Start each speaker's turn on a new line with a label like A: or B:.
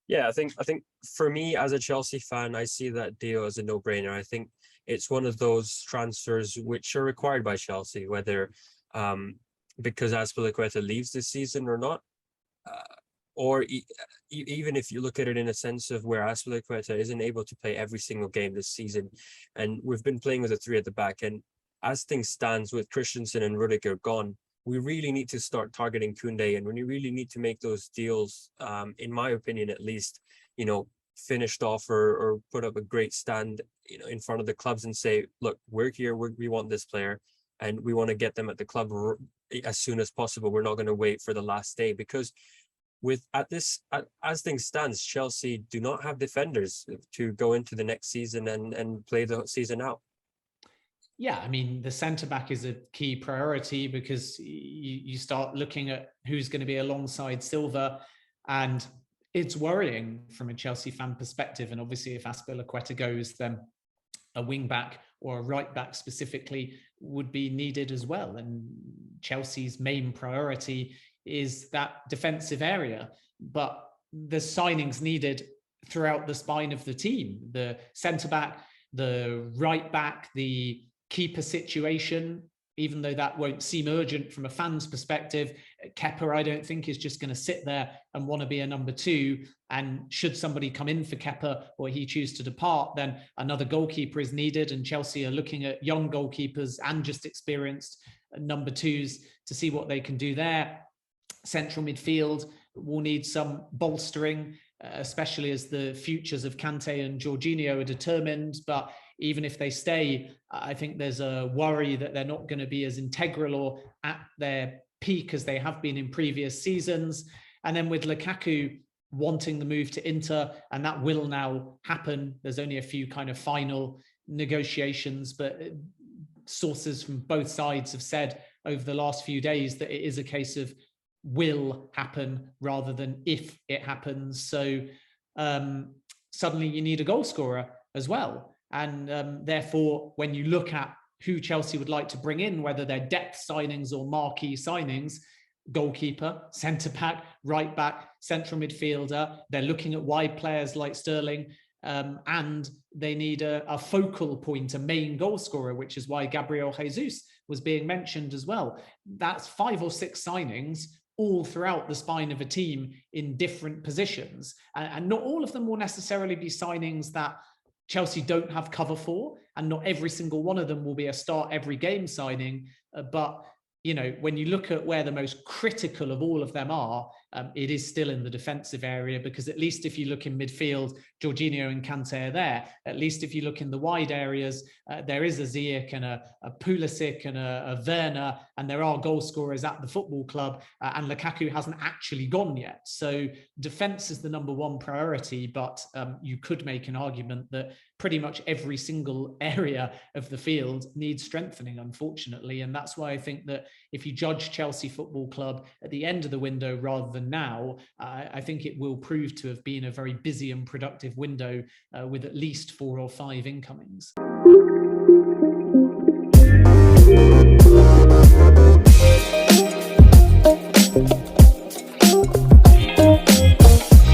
A: Yeah, I think for me as a Chelsea fan, I see that deal as a no-brainer. I think it's one of those transfers which are required by Chelsea, whether um, because Azpilicueta leaves this season or not, uh, or even if you look at it in a sense of where Azpilicueta isn't able to play every single game this season, and we've been playing with a three at the back, and as things stands with Christensen and Rudiger gone, we really need to start targeting Kounde, and we really need to make those deals, in my opinion, at least, you know, finished off or put up a great stand, you know, in front of the clubs and say, look, we're here, we want this player, and we want to get them at the club as soon as possible. We're not going to wait for the last day because as things stands, Chelsea do not have defenders to go into the next season and play the season out.
B: Yeah, I mean, the centre-back is a key priority because you start looking at who's going to be alongside Silva, and it's worrying from a Chelsea fan perspective. And obviously, if Azpilicueta goes, then a wing-back or a right-back specifically would be needed as well. And Chelsea's main priority is that defensive area. But the signings needed throughout the spine of the team, the centre-back, the right-back, the keeper situation, even though that won't seem urgent from a fan's perspective. Kepa, I don't think, is just going to sit there and want to be a number two. And should somebody come in for Kepa or he choose to depart, then another goalkeeper is needed. And Chelsea are looking at young goalkeepers and just experienced number twos to see what they can do there. Central midfield will need some bolstering, especially as the futures of Kante and Jorginho are determined. But even if they stay, I think there's a worry that they're not going to be as integral or at their peak as they have been in previous seasons. And then with Lukaku wanting the move to Inter, and that will now happen. There's only a few kind of final negotiations, but sources from both sides have said over the last few days that it is a case of will happen rather than if it happens. So suddenly you need a goal scorer as well. And therefore, when you look at who Chelsea would like to bring in, whether they're depth signings or marquee signings, goalkeeper, centre-back, right-back, central midfielder, they're looking at wide players like Sterling, and they need a focal point, a main goal scorer, which is why Gabriel Jesus was being mentioned as well. That's 5 or 6 signings all throughout the spine of a team in different positions. And not all of them will necessarily be signings that Chelsea don't have cover for, and not every single one of them will be a start every game signing. But, you know, when you look at where the most critical of all of them are, it is still in the defensive area, because at least if you look in midfield, Jorginho and Kante are there. At least if you look in the wide areas, there is a Ziyech and a Pulisic and a Werner, and there are goal scorers at the football club, and Lukaku hasn't actually gone yet. So defense is the number one priority, but you could make an argument that pretty much every single area of the field needs strengthening, unfortunately. And that's why I think that if you judge Chelsea Football Club at the end of the window rather than now, I think it will prove to have been a very busy and productive window with at least 4 or 5 incomings.